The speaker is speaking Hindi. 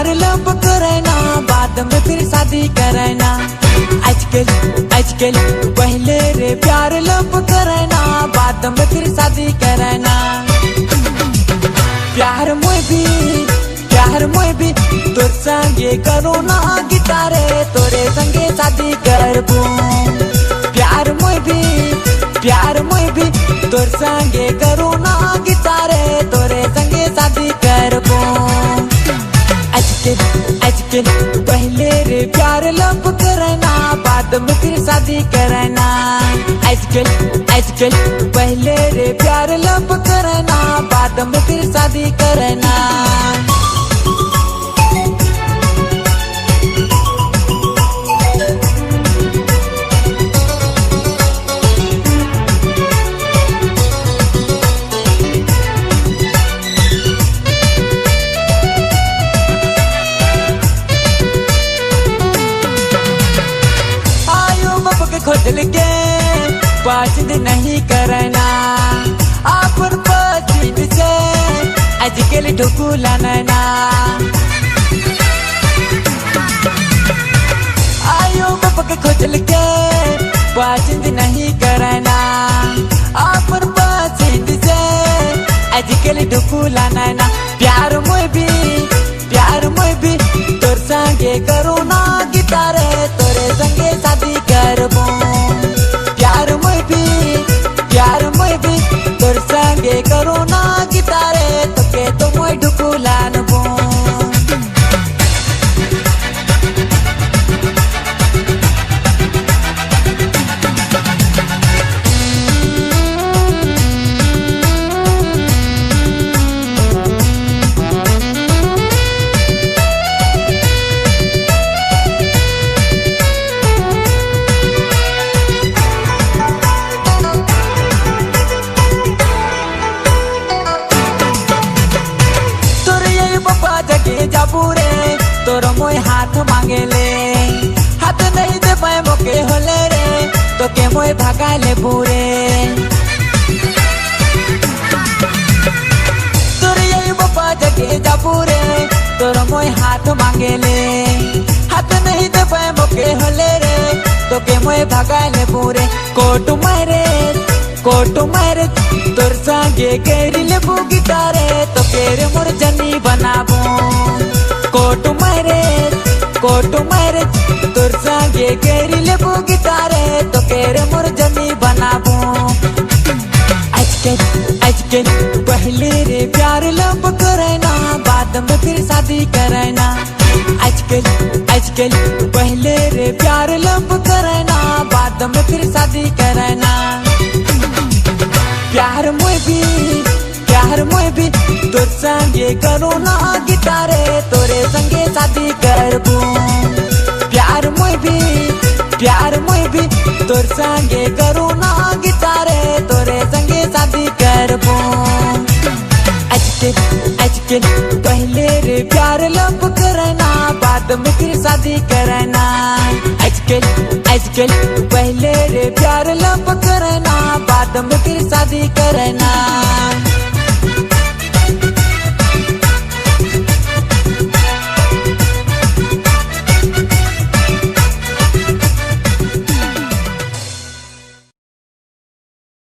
प्यार लब करना, बाद में फिर शादी करना। आजकल पहले रे प्यार लब करना, बाद में फिर शादी करना। प्यार मोय भी तोर संगे करो ना गिटारे, तोरे संगे शादी करबू। प्यार मोय भी तोर संगे करो ना गिटारे, तोरे संगे शादी करबू। आजकल पहले रे प्यार लब करना, बाद में फिर शादी करना। आजकल पहले रे प्यार लब करना, बाद में फिर शादी करना। खोजल के पसंद नहीं करना, अपन पसंद से आजकल ढुकुला नैना। आयो बाप के खोजल के पसंद नहीं करना, अपन पसंद से आजकल ढुकुला नैना। प्यार मोय भी तोर संगे करो ना गिटारे, तोरे संगे शादी करबू। प्यार मोय भी तोर संगे करो ना गिटारे, तोके तो मोय ढुकुलानबू। जाबूरे तोर मोय हाथ मांगेले, हाथ नहीं दे पाए मोके होले रे, तो के मोय भगाले पूरे। तोर यही बापा जगे जाबूरे तोर मोय हाथ मांगेले, हाथ नहीं दे पाए मोके होले रे, तो के मोय भगाले पूरे। कोट मारे तोर संगे केरी लेबू गिटारे, तो केरे मोर जनी बनाबू। कोट मारे तोर संगे केरी लेबू गिटारे, तो केरे मोर जनी बनाबू। आजकल पहले रे प्यार लब करना, बाद में फिर शादी करना। आजकल पहले रे प्यार लब करना, बाद में फिर शादी करना। प्यार मोय भी तोर संगे करो ना गिटारे, तोरे संगे शादी करबू। प्यार मोय भी तोर संगे करो ना गिटारे, तोरे संगे शादी करबू। आजकल पहले रे प्यार लब करना, बाद में फिर शादी करना। आजकल पहले रे प्यार लब करना, बाद में फिर शादी करना।